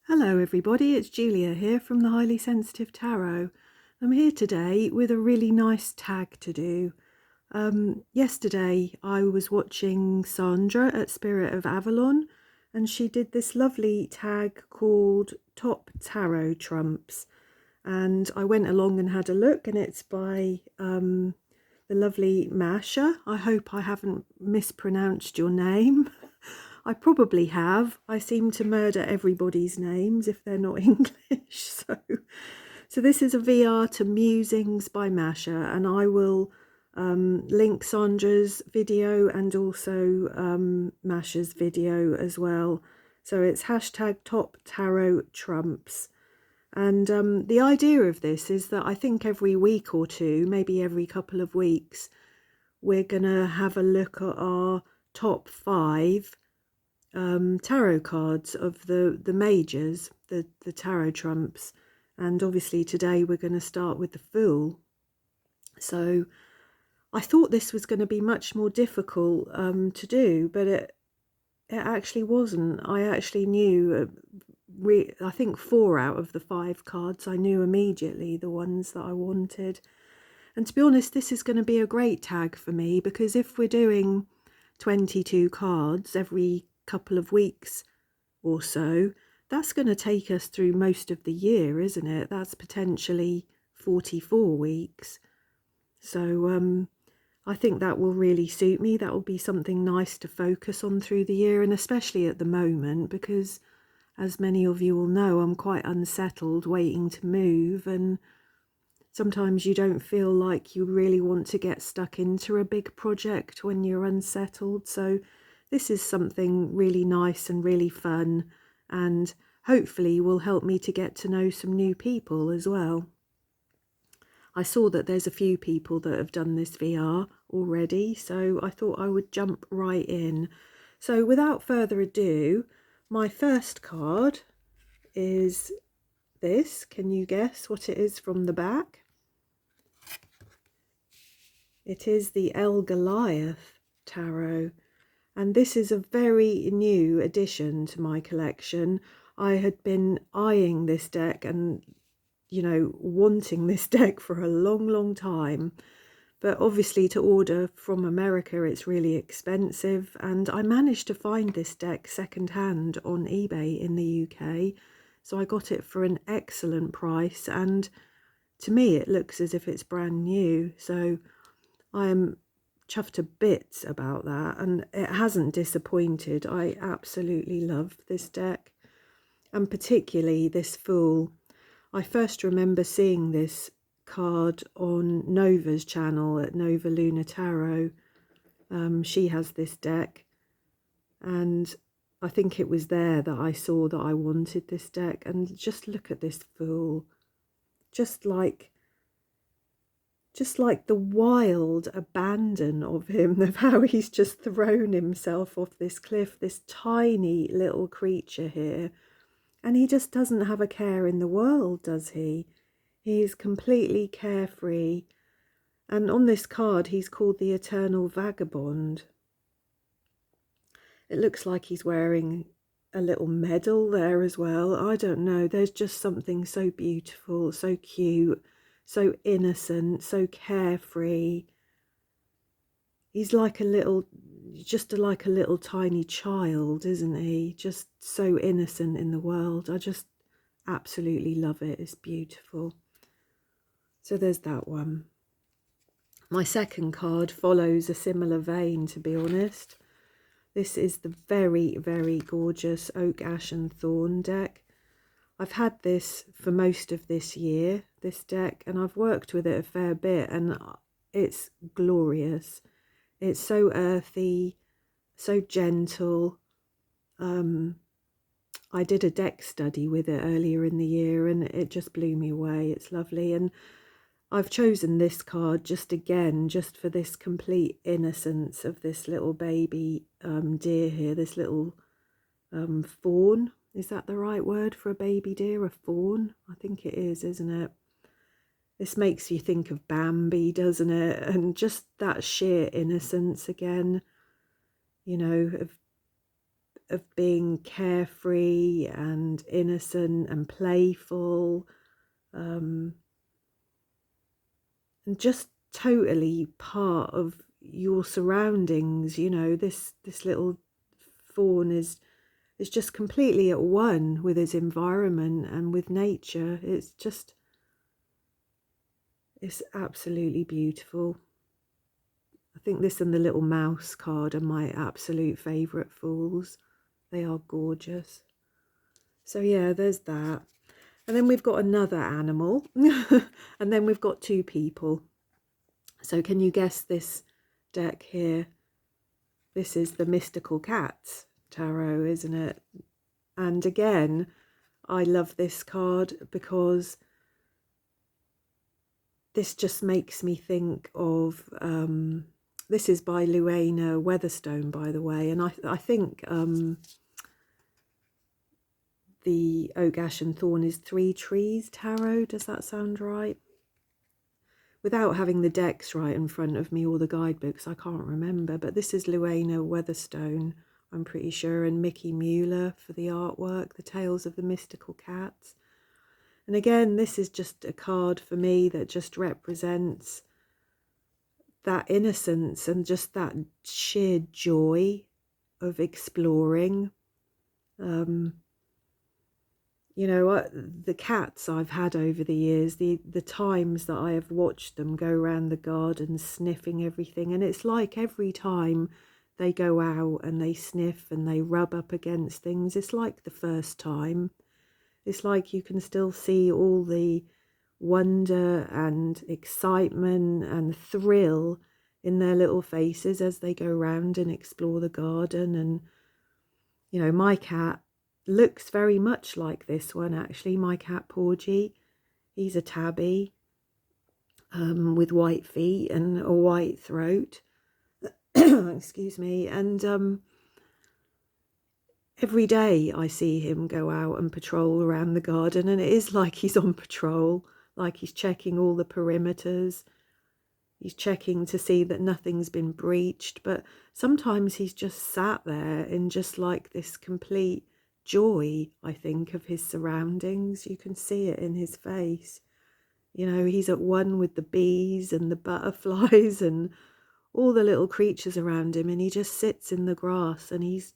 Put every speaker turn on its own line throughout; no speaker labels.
Hello everybody, it's Julia here from the Highly Sensitive Tarot. I'm here today with a really nice tag to do. Yesterday I was watching Sandra at Spirit of Avalon and she did this lovely tag called Top Tarot Trumps, and I went along and had a look, and it's by the lovely Mascha. I hope I haven't mispronounced your name. I probably have. I seem to murder everybody's names if they're not English. So this is a VR to Musings by Mascha, and I will link Sandra's video and also Mascha's video as well. So it's hashtag Top Tarot Trumps. And the idea of this is that I think every week or two, maybe every couple of weeks, we're going to have a look at our top 5 tarot cards of the majors, the tarot trumps. And obviously today we're going to start with the Fool. So I thought this was going to be much more difficult to do, but it actually wasn't. I actually knew, I think 4 out of the 5 cards I knew immediately, the ones that I wanted. And to be honest, this is going to be a great tag for me, because if we're doing 22 cards every couple of weeks or so, that's going to take us through most of the year, isn't it? That's potentially 44 weeks. So I think that will really suit me. That will be something nice to focus on through the year, and especially at the moment, because as many of you will know, I'm quite unsettled, waiting to move, and sometimes you don't feel like you really want to get stuck into a big project when you're unsettled. So this is something really nice and really fun, and hopefully will help me to get to know some new people as well. I saw that there's a few people that have done this VR already, so I thought I would jump right in. So without further ado, my first card is this. Can you guess what it is from the back? It is the El Goliath Tarot. And this is a very new addition to my collection. I had been eyeing this deck and, wanting this deck for a long time. But obviously to order from America, it's really expensive. And I managed to find this deck secondhand on eBay in the UK. So I got it for an excellent price. And to me, it looks as if it's brand new. So I'm chuffed to bits about that, and it hasn't disappointed. I absolutely love this deck, and particularly this Fool. I first remember seeing this card on Nova's channel at Nova Luna Tarot. She has this deck, and I think it was there that I saw that I wanted this deck. And just look at this Fool, just like the wild abandon of him, of how he's just thrown himself off this cliff, this tiny little creature here. And he just doesn't have a care in the world, does he? He's completely carefree. And on this card, he's called the Eternal Vagabond. It looks like he's wearing a little medal there as well. I don't know. There's just something so beautiful, so cute, so innocent, so carefree. He's like a little, like a little tiny child, isn't he? Just so innocent in the world. I just absolutely love it. It's beautiful. So there's that one. My second card follows a similar vein, to be honest. This is the very, very gorgeous Oak, Ash and Thorn deck. I've had this for most of this year, this deck, and I've worked with it a fair bit, and it's glorious. It's so earthy, so gentle. I did a deck study with it earlier in the year, and it just blew me away. It's lovely, and I've chosen this card just for this complete innocence of this little baby deer here, this little fawn. Is that the right word for a baby deer? A fawn? I think it is, isn't it? This makes you think of Bambi, doesn't it? And just that sheer innocence again, of of being carefree and innocent and playful, and just totally part of your surroundings. You know, this little fawn is just completely at one with his environment and with nature. It's absolutely beautiful. I think this and the little mouse card are my absolute favourite fools. They are gorgeous. So yeah, there's that. And then we've got another animal. And then we've got two people. So can you guess this deck here? This is the Mystical Cats Tarot, isn't it? And again, I love this card because this just makes me think of, this is by Luana Weatherstone, by the way, and I think the Oak, Ash and Thorn is Three Trees Tarot. Does that sound right? Without having the decks right in front of me or the guidebooks, I can't remember, but this is Luana Weatherstone, I'm pretty sure, and Mickey Mueller for the artwork, The Tales of the Mystical Cats. And again, this is just a card for me that just represents that innocence and just that sheer joy of exploring. You know, the cats I've had over the years, the times that I have watched them go around the garden sniffing everything, and it's like every time they go out and they sniff and they rub up against things, it's like the first time. It's like you can still see all the wonder and excitement and thrill in their little faces as they go around and explore the garden. And, you know, my cat looks very much like this one, actually. My cat Porgy, he's a tabby with white feet and a white throat. Excuse me. And every day I see him go out and patrol around the garden, and it is like he's on patrol, like he's checking all the perimeters. He's checking to see that nothing's been breached, but sometimes he's just sat there in just like this complete joy, I think, of his surroundings. You can see it in his face. You know, he's at one with the bees and the butterflies and all the little creatures around him, and he just sits in the grass and he's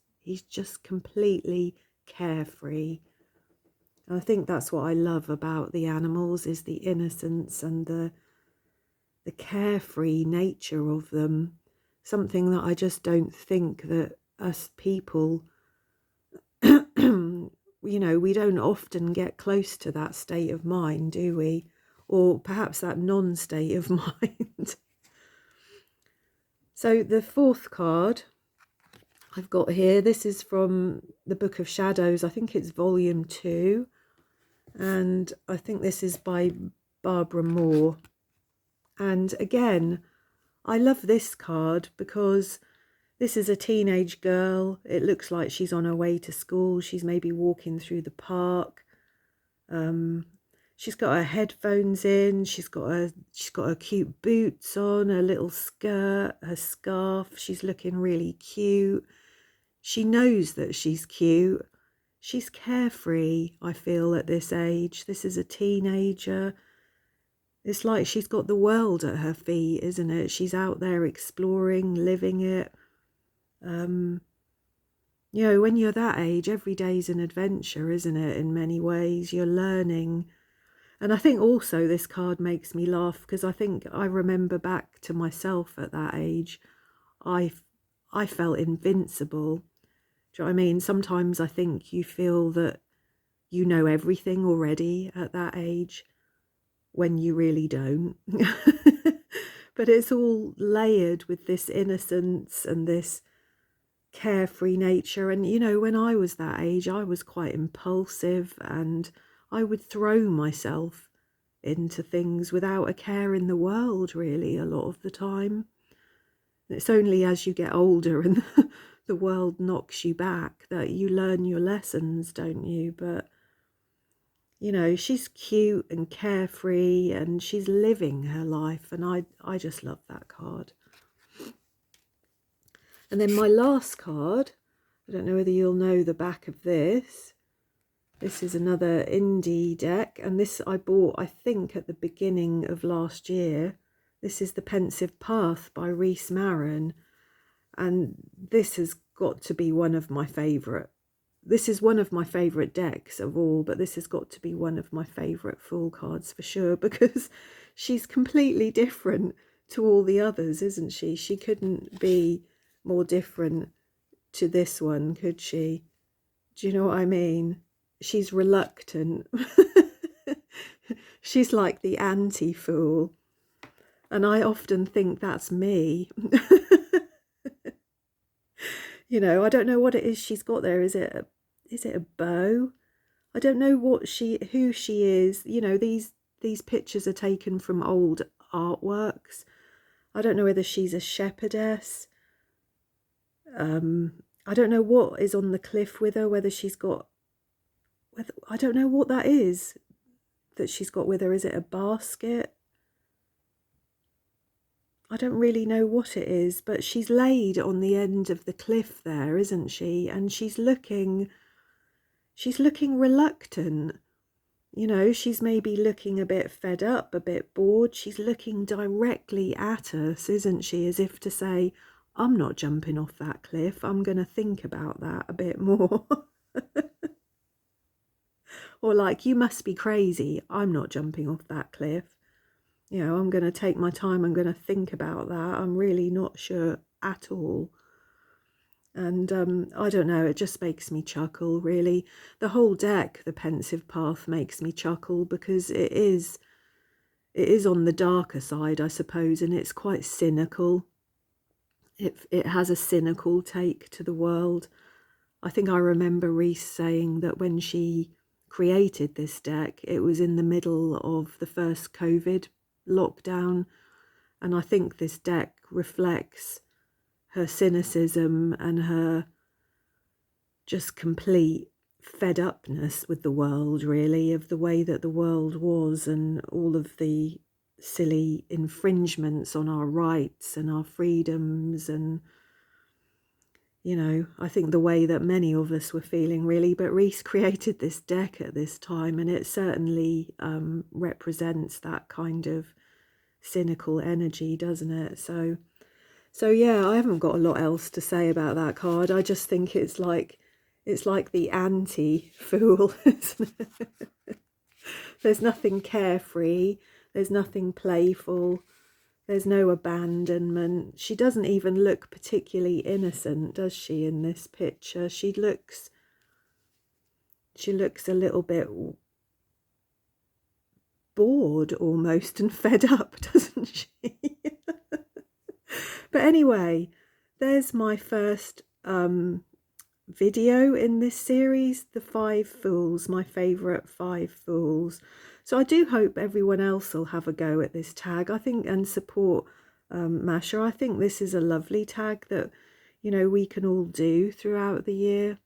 just completely carefree. And I think that's what I love about the animals, is the innocence and the carefree nature of them. Something that I just don't think that us people, you know, we don't often get close to that state of mind, do we? Or perhaps that non-state of mind. So the fourth card I've got here, this is from the Book of Shadows. I think it's volume 2. And I think this is by Barbara Moore. And again, I love this card because this is a teenage girl. It looks like she's on her way to school. She's maybe walking through the park. She's got her headphones in. She's got her cute boots on, her little skirt, her scarf. She's looking really cute. She knows that she's cute. She's carefree, I feel, at this age. This is a teenager. It's like she's got the world at her feet, isn't it? She's out there exploring, living it. You know, when you're that age, every day's an adventure, isn't it? In many ways, you're learning. And I think also this card makes me laugh because I think I remember back to myself at that age. I felt invincible. Do you know what I mean? Sometimes I think you feel that you know everything already at that age when you really don't. But it's all layered with this innocence and this carefree nature. And, you know, when I was that age, I was quite impulsive and I would throw myself into things without a care in the world, really, a lot of the time. It's only as you get older and the world knocks you back that you learn your lessons, don't you? But, you know, she's cute and carefree and she's living her life, and I just love that card. And then my last card, I don't know whether you'll know the back of this. This is another indie deck, and this I bought, I think, at the beginning of last year. This is the Pensive Path by Rhys Maran, and this has got to be one of my favourite. This is one of my favourite decks of all, but this has got to be one of my favourite Fool cards for sure, because she's completely different to all the others, isn't she? She couldn't be more different to this one, could she? Do you know what I mean? She's reluctant. She's like the anti-fool. And I often think that's me. You know, I don't know what it is she's got there. Is it a bow? I don't know who she is. You know, these pictures are taken from old artworks. I don't know whether she's a shepherdess. I don't know what is on the cliff with her, whether she's got, I don't know what that is that she's got with her. Is it a basket? I don't really know what it is, but she's laid on the end of the cliff there, isn't she? And she's looking reluctant. You know, she's maybe looking a bit fed up, a bit bored. She's looking directly at us, isn't she? As if to say, I'm not jumping off that cliff. I'm going to think about that a bit more. Or like, you must be crazy. I'm not jumping off that cliff. You know, I'm going to take my time. I'm going to think about that. I'm really not sure at all. And I don't know, it just makes me chuckle, really. The whole deck, the Pensive Path, makes me chuckle because it is on the darker side, I suppose, and it's quite cynical. It has a cynical take to the world. I think I remember Rhys saying that when she created this deck, it was in the middle of the first COVID lockdown, and I think this deck reflects her cynicism and her just complete fed upness with the world, really, of the way that the world was and all of the silly infringements on our rights and our freedoms. And, you know, I think the way that many of us were feeling, really. But Rhys created this deck at this time, and it certainly represents that kind of cynical energy, doesn't it? So yeah, I haven't got a lot else to say about that card. I just think it's like the anti-fool, isn't it? There's nothing carefree, there's nothing playful, there's no abandonment. She doesn't even look particularly innocent, does she, in this picture? She looks a little bit bored almost and fed up, doesn't she? But anyway, there's my first video in this series, the 5 Fools, my favourite 5 Fools. So I do hope everyone else will have a go at this tag, I think, and support Mascha. I think this is a lovely tag that, you know, we can all do throughout the year.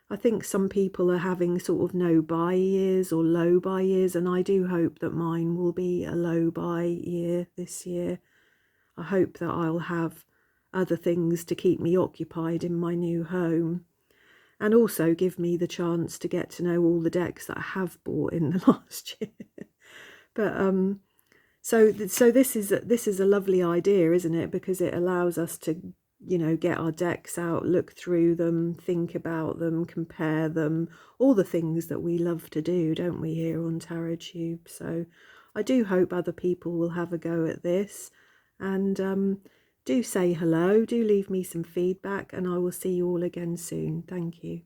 I think some people are having sort of no buy years or low buy years, and I do hope that mine will be a low buy year this year. I hope that I'll have other things to keep me occupied in my new home, and also give me the chance to get to know all the decks that I have bought in the last year. But so this is a lovely idea, isn't it? Because it allows us to, you know, get our decks out, look through them, think about them, compare them, all the things that we love to do, don't we, here on Tarot Tube? So I do hope other people will have a go at this. And do say hello, do leave me some feedback, and I will see you all again soon. Thank you.